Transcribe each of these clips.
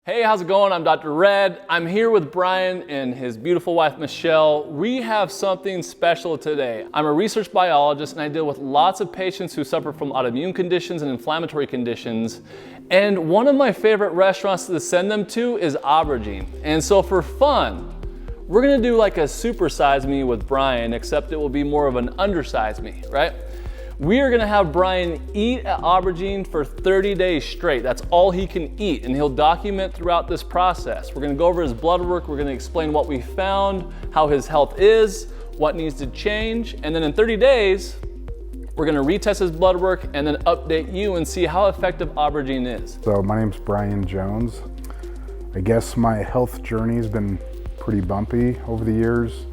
Hey, how's it going? I'm Dr. Red. I'm here with Brian and his beautiful wife, Michelle. We have something special today. I'm a research biologist and I deal with lots of patients who suffer from autoimmune conditions and inflammatory conditions. And one of my favorite restaurants to send them to is Aubergine. And so for fun, we're gonna do like a supersize me with Brian, except it will be more of an undersize me, right? We are gonna have Brian eat at Aubergine for 30 days straight. That's all he can eat, and he'll document throughout this process. We're gonna go over his blood work, we're gonna explain what we found, how his health is, what needs to change, and then in 30 days, we're gonna retest his blood work and then update you and see how effective Aubergine is. So my name's Brian Jones. I guess my health journey's been pretty bumpy over the years.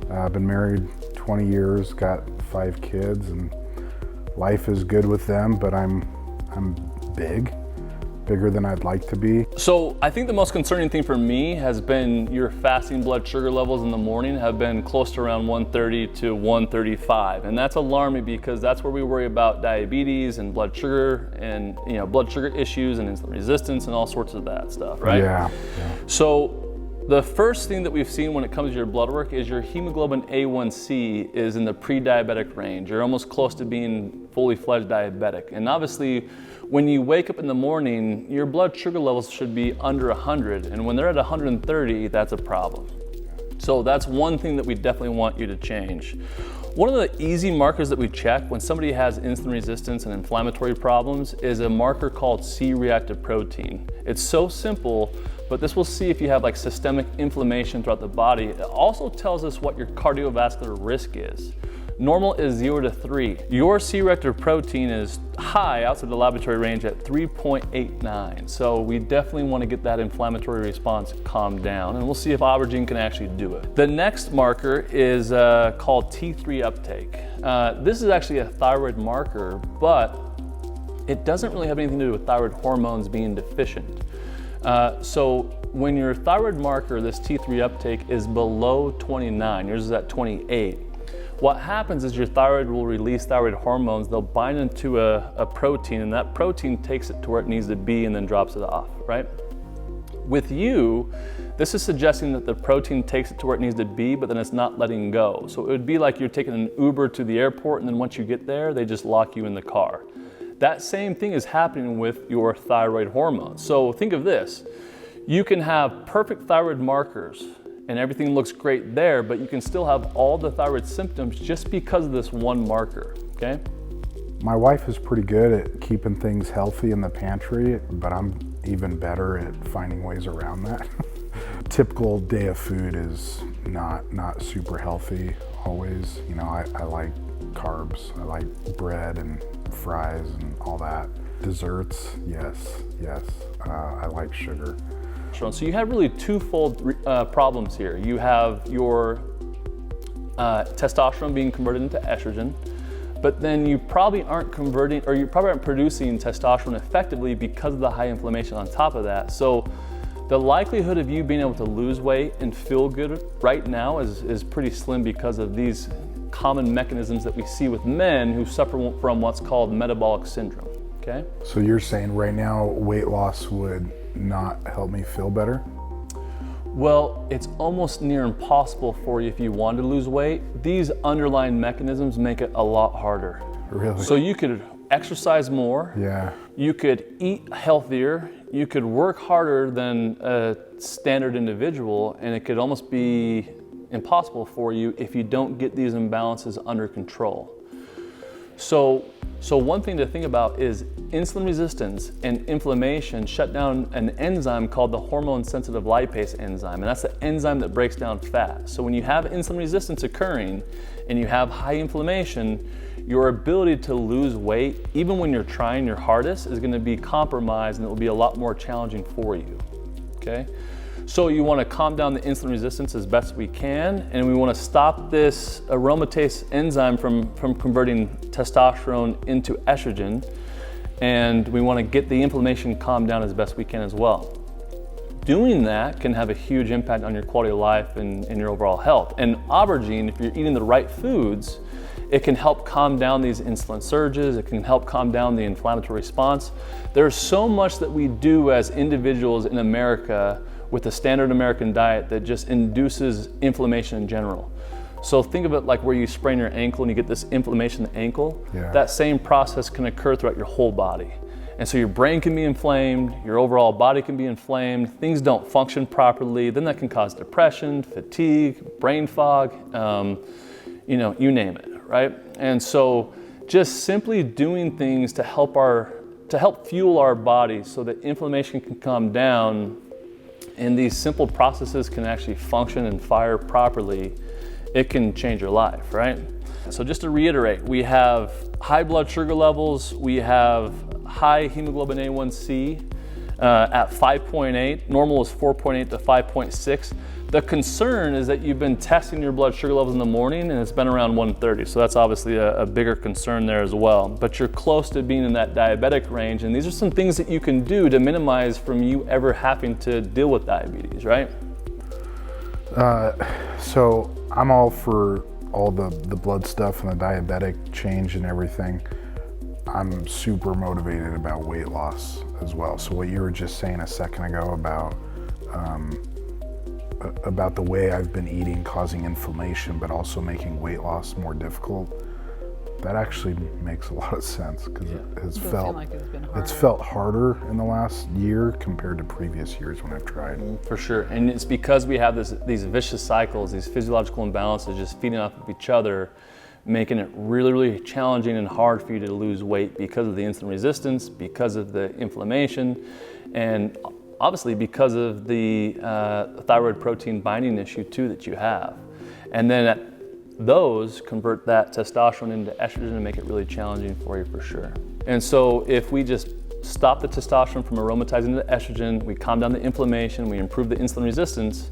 I've been married 20 years, got 5 kids, and life is good with them, but I'm bigger than I'd like to be. So I think the most concerning thing for me has been your fasting blood sugar levels in the morning have been close to around 130 to 135. And that's alarming because that's where we worry about diabetes and blood sugar and blood sugar issues and insulin resistance and all sorts of that stuff, right? Yeah. So the first thing that we've seen when it comes to your blood work is your hemoglobin A1C is in the pre-diabetic range. You're almost close to being fully fledged diabetic. And obviously, when you wake up in the morning, your blood sugar levels should be under 100. And when they're at 130, that's a problem. So that's one thing that we definitely want you to change. One of the easy markers that we check when somebody has insulin resistance and inflammatory problems is a marker called C-reactive protein. It's so simple, but this will see if you have like systemic inflammation throughout the body. It also tells us what your cardiovascular risk is. Normal is 0 to 3. Your C-reactive protein is high outside the laboratory range at 3.89. So we definitely want to get that inflammatory response calmed down, and we'll see if Aubergine can actually do it. The next marker is called T3 uptake. This is actually a thyroid marker, but it doesn't really have anything to do with thyroid hormones being deficient. So when your thyroid marker, this T3 uptake, is below 29, yours is at 28, what happens is your thyroid will release thyroid hormones. They'll bind into a protein, and that protein takes it to where it needs to be and then drops it off, right? With you, this is suggesting that the protein takes it to where it needs to be, but then it's not letting go. So it would be like you're taking an Uber to the airport, and then once you get there, they just lock you in the car. That same thing is happening with your thyroid hormones. So think of this. You can have perfect thyroid markers and everything looks great there, but you can still have all the thyroid symptoms just because of this one marker, okay? My wife is pretty good at keeping things healthy in the pantry, but I'm even better at finding ways around that. Typical day of food is not super healthy always. I like carbs. I like bread and fries and all that. Desserts, yes. I like sugar. So you have really twofold problems here. You have your testosterone being converted into estrogen, but then you probably aren't converting, or you probably aren't producing testosterone effectively because of the high inflammation on top of that. So the likelihood of you being able to lose weight and feel good right now is pretty slim because of these common mechanisms that we see with men who suffer from what's called metabolic syndrome, okay? So you're saying right now weight loss would not help me feel better? Well, it's almost near impossible for you if you want to lose weight. These underlying mechanisms make it a lot harder. Really? So you could exercise more. Yeah. You could eat healthier. You could work harder than a standard individual, and it could almost be impossible for you if you don't get these imbalances under control. So one thing to think about is insulin resistance and inflammation shut down an enzyme called the hormone-sensitive lipase enzyme, and that's the enzyme that breaks down fat. So when you have insulin resistance occurring and you have high inflammation, your ability to lose weight, even when you're trying your hardest, is going to be compromised, and it will be a lot more challenging for you, okay? So you want to calm down the insulin resistance as best we can, and we want to stop this aromatase enzyme from converting testosterone into estrogen, and we want to get the inflammation calmed down as best we can as well. Doing that can have a huge impact on your quality of life and your overall health. And Aubergine, if you're eating the right foods It can help calm down these insulin surges. It can help calm down the inflammatory response. There's so much that we do as individuals in America with the standard American diet that just induces inflammation in general. So think of it like where you sprain your ankle and you get this inflammation in the ankle. Yeah. That same process can occur throughout your whole body. And so your brain can be inflamed, your overall body can be inflamed, things don't function properly, then that can cause depression, fatigue, brain fog, you name it, right? And so just simply doing things to help fuel our body so that inflammation can calm down and these simple processes can actually function and fire properly, it can change your life, right? So just to reiterate, we have high blood sugar levels, we have high hemoglobin A1C at 5.8. Normal is 4.8 to 5.6. The concern is that you've been testing your blood sugar levels in the morning and it's been around 130. So that's obviously a bigger concern there as well. But you're close to being in that diabetic range. And these are some things that you can do to minimize from you ever having to deal with diabetes, right? So I'm all for all the blood stuff and the diabetic change and everything. I'm super motivated about weight loss as well. So what you were just saying a second ago about the way I've been eating causing inflammation, but also making weight loss more difficult, that actually makes a lot of sense because it has felt harder in the last year compared to previous years when I've tried. For sure, and it's because we have these vicious cycles, these physiological imbalances just feeding off of each other, making it really, really challenging and hard for you to lose weight because of the insulin resistance, because of the inflammation, and obviously because of the thyroid protein binding issue too that you have. And then those convert that testosterone into estrogen and make it really challenging for you for sure. And so if we just stop the testosterone from aromatizing to estrogen, we calm down the inflammation, we improve the insulin resistance,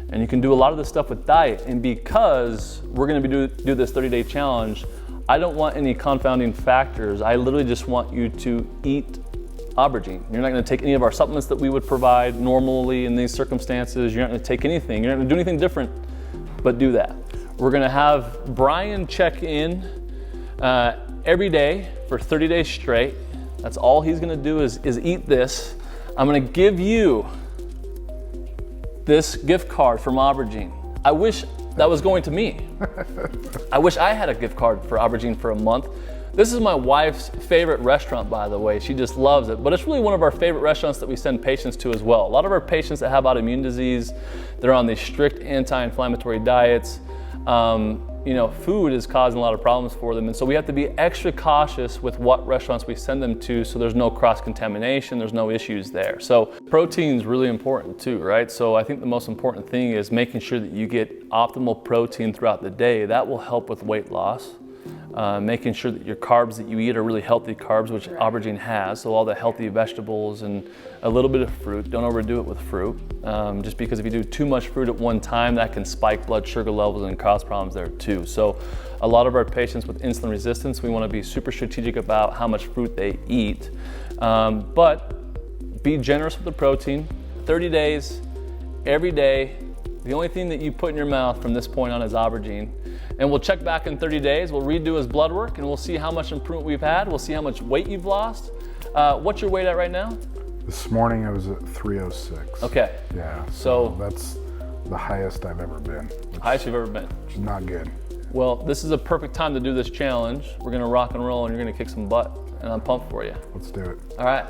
and you can do a lot of this stuff with diet. And because we're gonna do this 30-day challenge, I don't want any confounding factors. I literally just want you to eat aubergine. You're not gonna take any of our supplements that we would provide normally in these circumstances. You're not gonna take anything. You're not gonna do anything different, but do that. We're gonna have Brian check in every day for 30 days straight. That's all he's gonna do is eat this. I'm gonna give you this gift card from Aubergine. I wish that was going to me. I wish I had a gift card for Aubergine for a month. This is my wife's favorite restaurant, by the way. She just loves it, but it's really one of our favorite restaurants that we send patients to as well. A lot of our patients that have autoimmune disease, they're on these strict anti-inflammatory diets. Food is causing a lot of problems for them. And so we have to be extra cautious with what restaurants we send them to so there's no cross-contamination, there's no issues there. So protein is really important too, right? So I think the most important thing is making sure that you get optimal protein throughout the day. That will help with weight loss. Making sure that your carbs that you eat are really healthy carbs, which Aubergine has, so all the healthy vegetables and a little bit of fruit. Don't overdo it with fruit, just because if you do too much fruit at one time, that can spike blood sugar levels and cause problems there too. So a lot of our patients with insulin resistance, we want to be super strategic about how much fruit they eat, but be generous with the protein. 30 days, every day. The only thing that you put in your mouth from this point on is aubergine. And we'll check back in 30 days. We'll redo his blood work and we'll see how much improvement we've had. We'll see how much weight you've lost. What's your weight at right now? This morning I was at 306. Okay. Yeah, so that's the highest I've ever been. Highest you've ever been. Which is not good. Well, this is a perfect time to do this challenge. We're gonna rock and roll and you're gonna kick some butt, and I'm pumped for you. Let's do it. All right.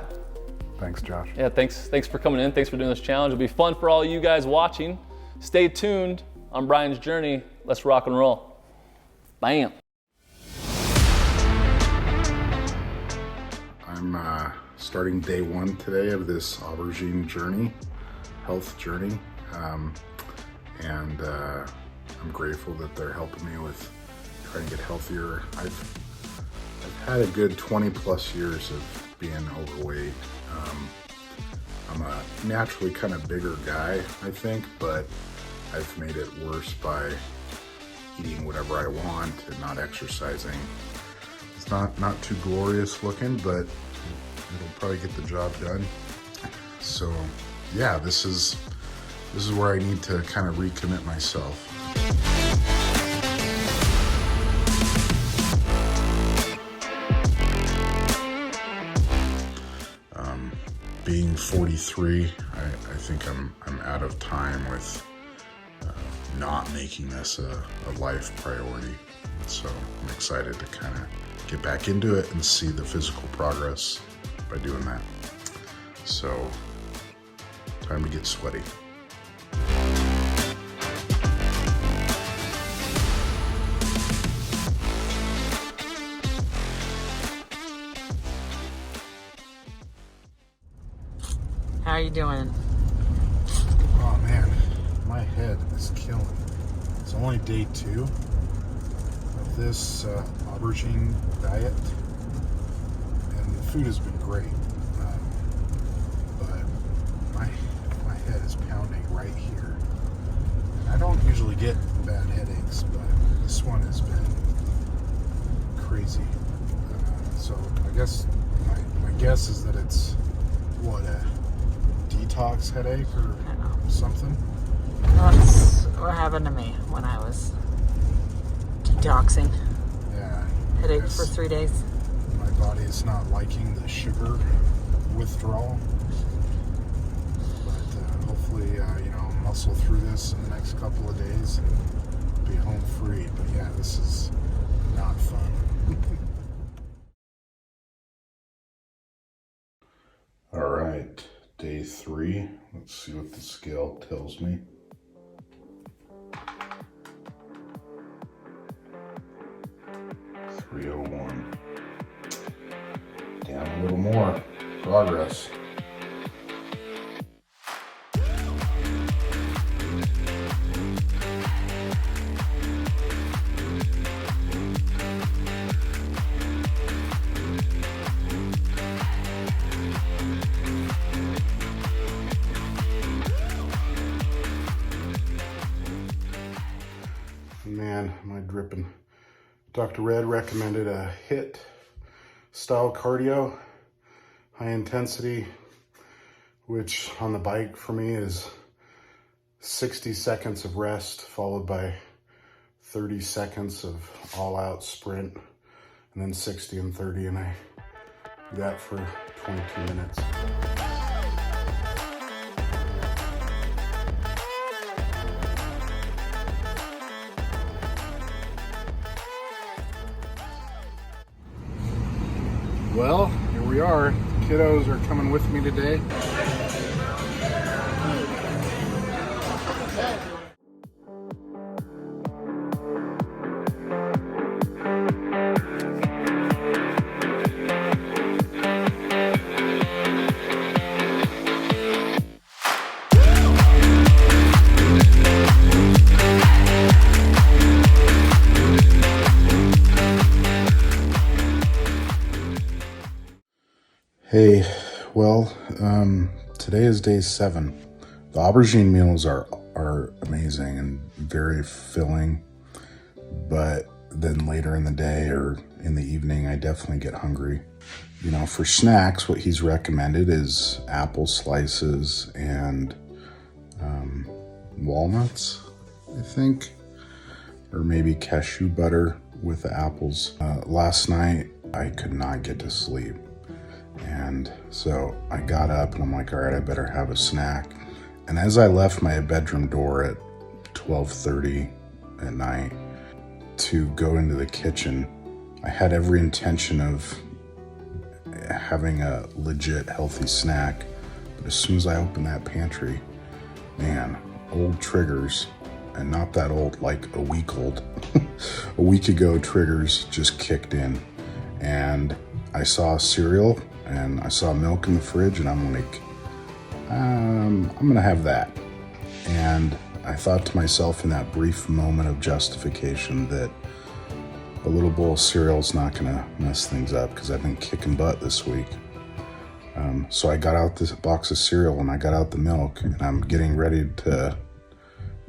Thanks, Josh. Yeah, thanks for coming in. Thanks for doing this challenge. It'll be fun for all you guys watching. Stay tuned on Brian's journey. Let's rock and roll. Bam. I'm starting day one today of this aubergine journey, health journey, and I'm grateful that they're helping me with trying to get healthier. I've had a good 20 plus years of being overweight. I'm a naturally kind of bigger guy, I think, but I've made it worse by eating whatever I want and not exercising. It's not too glorious looking, but it'll probably get the job done. So yeah, this is where I need to kind of recommit myself. being 43, I think I'm out of time with not making this a life priority. So I'm excited to kind of get back into it and see the physical progress by doing that. So time to get sweaty. How are you doing? Oh man, my head is killing. It's only day 2 of this aubergine diet, and the food has been great, but my head is pounding right here. And I don't usually get bad headaches, but this one has been crazy. So I guess my guess is that it's what, a detox headache or something? That's what happened to me when I was detoxing. Yeah. Headache for 3 days. My body is not liking the sugar withdrawal. But hopefully, muscle through this in the next couple of days and be home free. But yeah, this is not fun. All right, day 3. Let's see what the scale tells me. 301. Down a little more. Progress. Man, am I dripping. Dr. Red recommended a HIIT style cardio, high intensity, which on the bike for me is 60 seconds of rest followed by 30 seconds of all out sprint, and then 60 and 30, and I do that for 22 minutes. Well, here we are. The kiddos are coming with me today. Hey, well, today is day 7. The aubergine meals are amazing and very filling, but then later in the day or in the evening, I definitely get hungry. For snacks, what he's recommended is apple slices and walnuts, I think, or maybe cashew butter with the apples. Last night, I could not get to sleep. And so I got up and I'm like, all right, I better have a snack. And as I left my bedroom door at 12:30 at night to go into the kitchen, I had every intention of having a legit healthy snack. But as soon as I opened that pantry, man, old triggers, and not that old, like a week old, a week ago triggers just kicked in. And I saw cereal and I saw milk in the fridge, and I'm like, I'm gonna have that. And I thought to myself in that brief moment of justification that a little bowl of cereal is not gonna mess things up because I've been kicking butt this week. So I got out this box of cereal and I got out the milk, and I'm getting ready to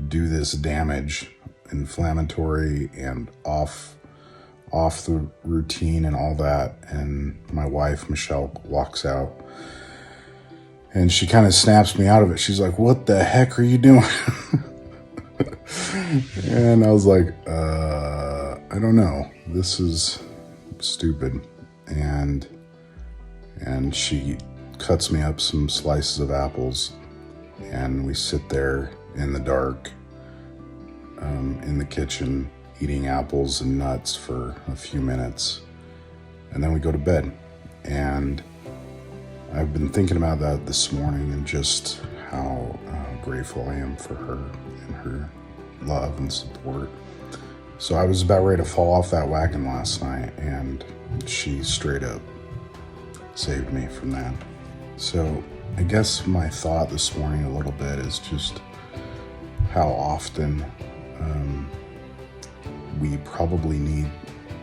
do this damage, inflammatory and off the routine and all that. And my wife, Michelle, walks out and she kind of snaps me out of it. She's like, what the heck are you doing? And I was like, I don't know. This is stupid. And she cuts me up some slices of apples, and we sit there in the dark in the kitchen eating apples and nuts for a few minutes, and then we go to bed. And I've been thinking about that this morning and just how grateful I am for her and her love and support. So I was about ready to fall off that wagon last night, and she straight up saved me from that. So I guess my thought this morning a little bit is just how often we probably need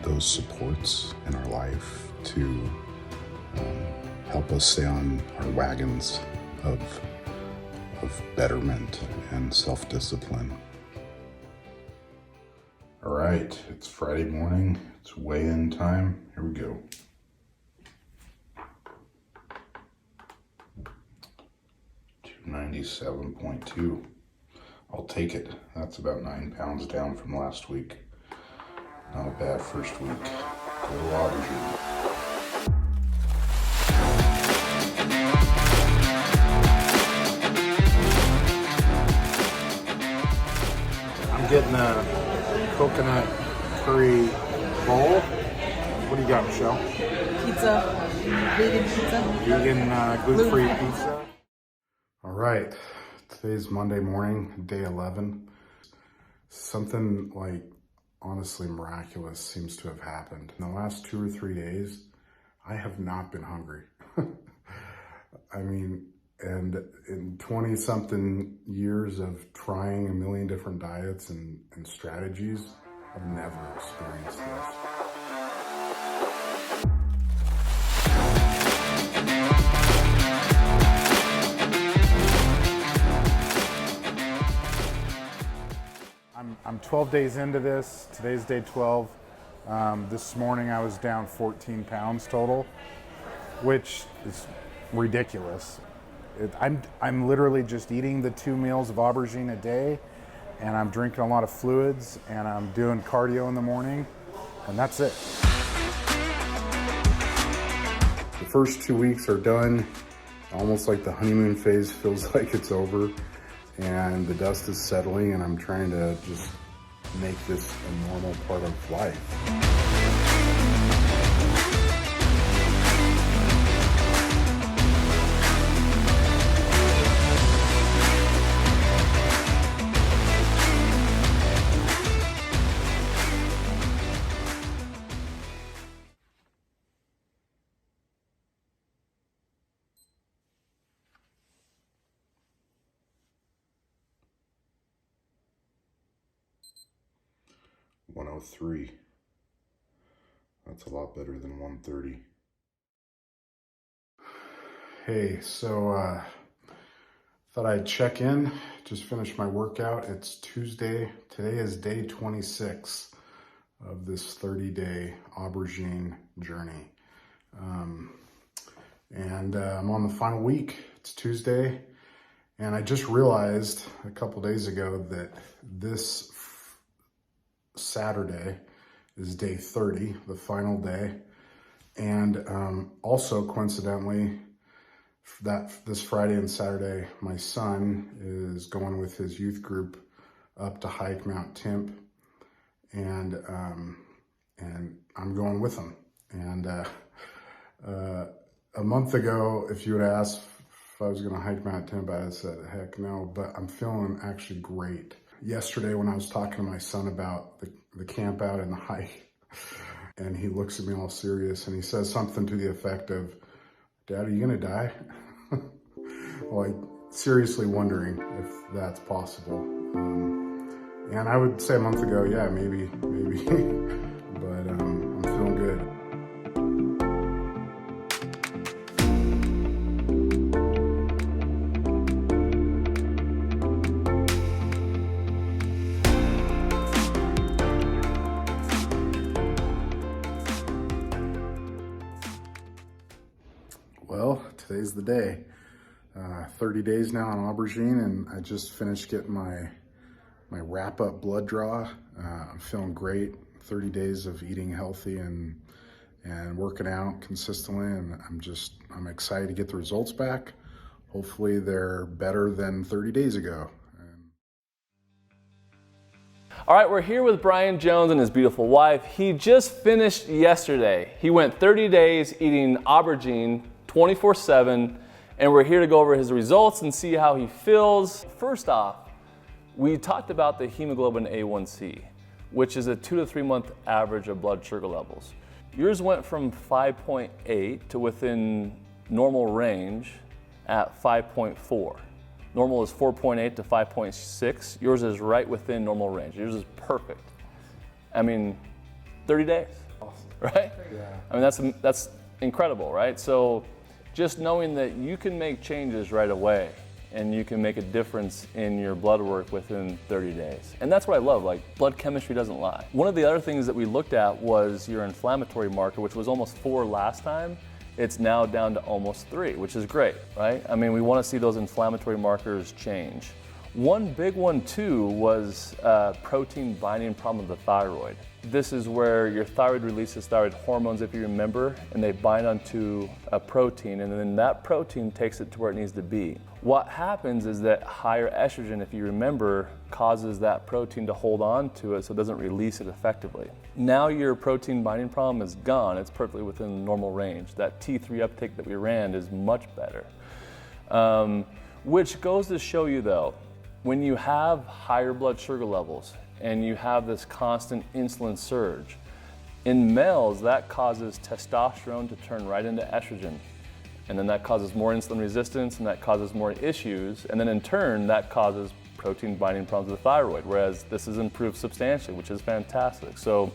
those supports in our life to help us stay on our wagons of betterment and self-discipline. All right, it's Friday morning. It's weigh-in time. Here we go. 297.2. I'll take it. That's about 9 pounds down from last week. Not a bad first week. Go to Aubergine. I'm getting a coconut curry bowl. What do you got, Michelle? Pizza. Vegan pizza. Vegan gluten-free pizza. All right, today's Monday morning, day 11. Something like honestly miraculous seems to have happened. In the last 2 or 3 days, I have not been hungry. I mean, and in 20-something years of trying a million different diets and strategies, I've never experienced this. I'm 12 days into this. Today's day 12. This morning I was down 14 pounds total, which is ridiculous. I'm literally just eating the 2 meals of aubergine a day, and I'm drinking a lot of fluids, and I'm doing cardio in the morning, and that's it. The first 2 weeks are done. Almost like the honeymoon phase feels like it's over, and the dust is settling, and I'm trying to just make this a normal part of life. $103. That's a lot better than $130. Hey, so thought I'd check in. Just finished my workout. It's Tuesday. Today is day 26 of this 30-day aubergine journey. And I'm on the final week. It's Tuesday. And I just realized a couple days ago that this Saturday is day 30, the final day. And also coincidentally, that this Friday and Saturday, my son is going with his youth group up to hike Mount Temp, and I'm going with them. And a month ago, if you would ask if I was going to hike Mount Temp, I said, heck no, but I'm feeling actually great. Yesterday when I was talking to my son about the camp out and the hike, and he looks at me all serious and he says something to the effect of, Dad, are you gonna die? Like seriously wondering if that's possible. And I would say a month ago, yeah, maybe, but I'm feeling good. Well, today's the day. 30 days now on aubergine, and I just finished getting my wrap-up blood draw. I'm feeling great. 30 days of eating healthy and and working out consistently, and I'm excited to get the results back. Hopefully they're better than 30 days ago. All right, we're here with Brian Jones and his beautiful wife. He just finished yesterday. He went 30 days eating aubergine 24/7, and we're here to go over his results and see how he feels. First off, we talked about the hemoglobin A1C, which is a 2 to 3 month average of blood sugar levels. Yours went from 5.8 to within normal range at 5.4. Normal is 4.8 to 5.6. Yours is right within normal range. Yours is perfect. I mean, 30 days, awesome. Right? Yeah. I mean, that's incredible, right? So just knowing that you can make changes right away and you can make a difference in your blood work within 30 days. And that's what I love, like blood chemistry doesn't lie. One of the other things that we looked at was your inflammatory marker, which was almost 4 last time. It's now down to almost 3, which is great, right? I mean, we want to see those inflammatory markers change. One big one too was protein binding problem of the thyroid. This is where your thyroid releases thyroid hormones, if you remember, and they bind onto a protein, and then that protein takes it to where it needs to be. What happens is that higher estrogen, if you remember, causes that protein to hold on to it so it doesn't release it effectively. Now your protein binding problem is gone. It's perfectly within normal range. That T3 uptake that we ran is much better. Which goes to show you though, when you have higher blood sugar levels and you have this constant insulin surge, in males that causes testosterone to turn right into estrogen. And then that causes more insulin resistance and that causes more issues. And then in turn, that causes protein binding problems of the thyroid, whereas this is improved substantially, which is fantastic. So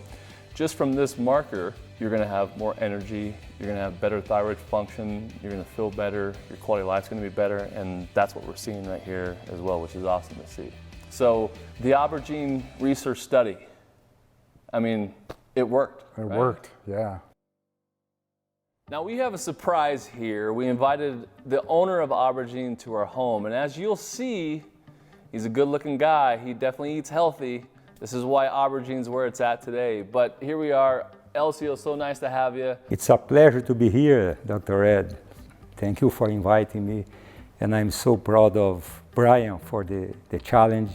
just from this marker, you're gonna have more energy, you're gonna have better thyroid function, you're gonna feel better, your quality of life's gonna be better, and that's what we're seeing right here as well, which is awesome to see. So the Aubergine research study, I mean, it worked. It right? worked, yeah. Now we have a surprise here. We invited the owner of Aubergine to our home, and as you'll see, he's a good-looking guy. He definitely eats healthy. This is why Aubergine's where it's at today. But here we are. Elcio, so nice to have you. It's a pleasure to be here, Dr. Ed. Thank you for inviting me. And I'm so proud of Brian for the challenge.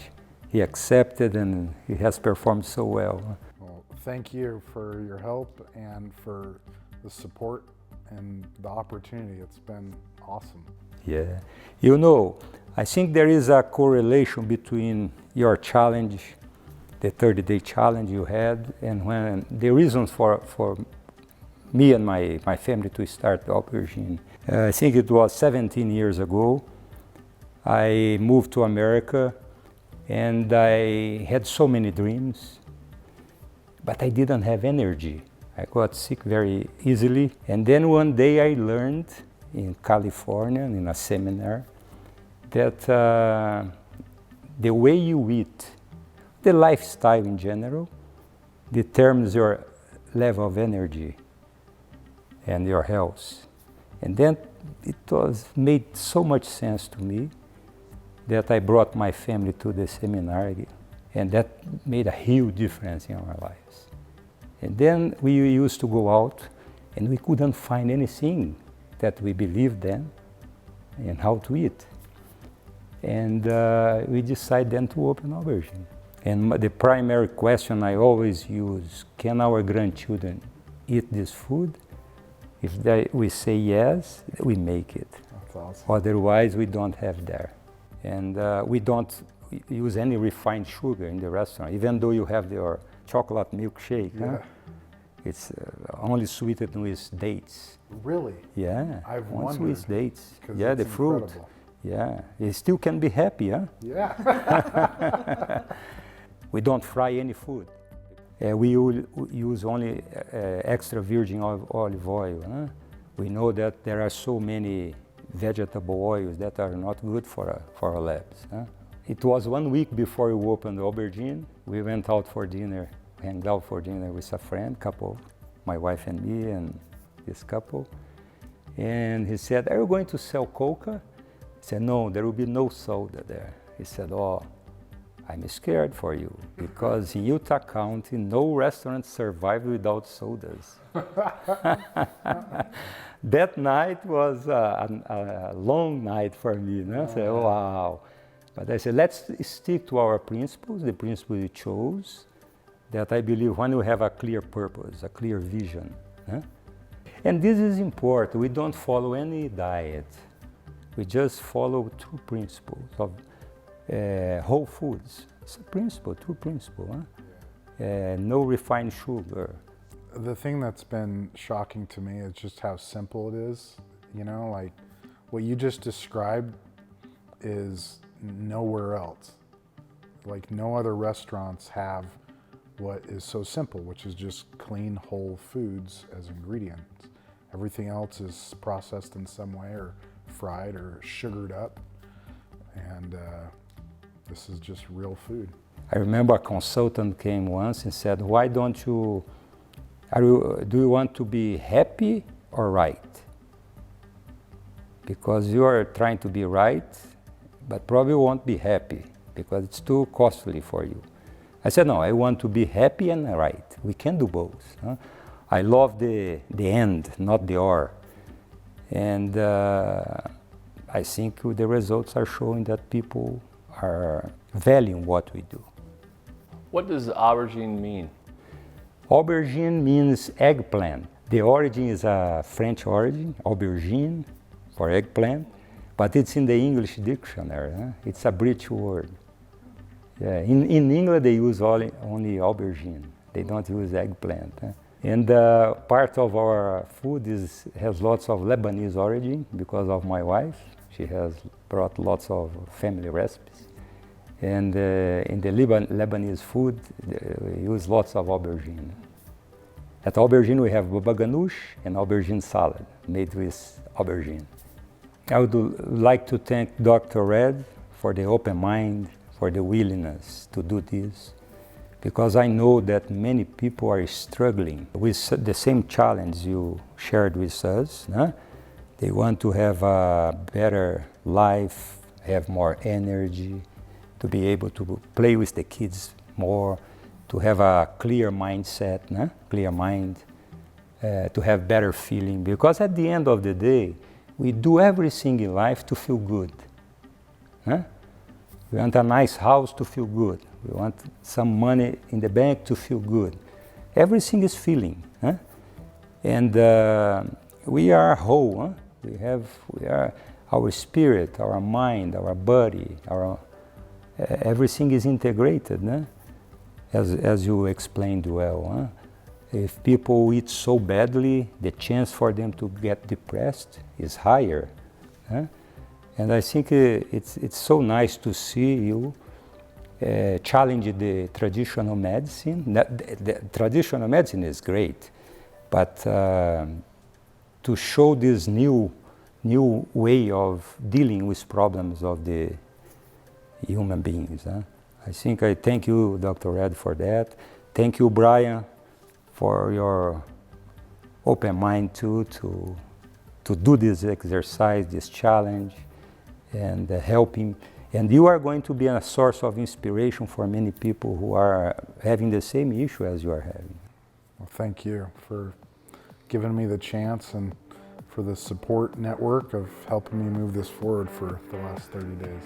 He accepted and he has performed so well. Well, thank you for your help and for the support and the opportunity. It's been awesome. Yeah. You know, I think there is a correlation between your challenge, the 30-day challenge you had, and when the reasons for me and my family to start Aubergine. I think it was 17 years ago. I moved to America and I had so many dreams, but I didn't have energy. I got sick very easily. And then one day I learned in California in a seminar that the way you eat, the lifestyle in general, determines your level of energy and your health. And then it made so much sense to me that I brought my family to the seminar, and that made a huge difference in our lives. And then we used to go out and we couldn't find anything that we believed then in how to eat. And we decided then to open Aubergine. And the primary question I always use, can our grandchildren eat this food? If we say yes, we make it. That's awesome. Otherwise, we don't have there. And we don't use any refined sugar in the restaurant, even though you have your chocolate milkshake. Yeah. Huh? It's only sweetened with dates. Really? Yeah, I've only wondered, with dates. 'cause Yeah, it's the fruit. incredible. Yeah, it still can be happy, huh? Yeah. We don't fry any food. We will use only extra virgin olive oil. Huh? We know that there are so many vegetable oils that are not good for our labs. Huh? It was 1 week before we opened Aubergine. We went out for dinner, hanged out for dinner with a friend, couple, my wife and me and this couple. And he said, "Are you going to sell coca?" I said, "No, there will be no soda there." He said, "Oh, I'm scared for you because in Utah County, no restaurant survives without sodas. That night was a long night for me. I said, wow. But I said, let's stick to our principles, the principles we chose, that I believe when we have a clear purpose, a clear vision. And this is important. We don't follow any diet. We just follow two principles of whole foods. It's a principle, true principle. No refined sugar. The thing that's been shocking to me is just how simple it is. You know, like what you just described is nowhere else. Like no other restaurants have what is so simple, which is just clean whole foods as ingredients. Everything else is processed in some way or fried or sugared up. And this is just real food. I remember a consultant came once and said, why don't you, do you want to be happy or right? Because you are trying to be right, but probably won't be happy because it's too costly for you. I said, no, I want to be happy and right. We can do both. I love the end, not the or. And I think the results are showing that people are valuing what we do. What does aubergine mean? Aubergine means eggplant. The origin is a French origin, aubergine, for eggplant, but it's in the English dictionary. It's a British word. Yeah, in England they use only aubergine. They don't use eggplant. And part of our food has lots of Lebanese origin because of my wife. She has brought lots of family recipes. And in the Lebanese food, we use lots of aubergine. At aubergine we have baba ganoush and aubergine salad made with aubergine. I would like to thank Dr. Red for the open mind, for the willingness to do this, because I know that many people are struggling with the same challenge you shared with us. They want to have a better life, have more energy, to be able to play with the kids more, to have a clear mindset, clear mind, to have better feeling. Because at the end of the day, we do everything in life to feel good. We want a nice house to feel good. We want some money in the bank to feel good. Everything is feeling. And we are whole. We are our spirit, our mind, our body, everything is integrated, as you explained well. If people eat so badly, the chance for them to get depressed is higher. And I think it's so nice to see you challenge the traditional medicine. The traditional medicine is great, but to show this new way of dealing with problems of the human beings. I think I thank you, Dr. Red, for that. Thank you, Brian, for your open mind too, to do this exercise, this challenge, and helping. And you are going to be a source of inspiration for many people who are having the same issue as you are having. Well, thank you for giving me the chance and for the support network of helping me move this forward for the last 30 days.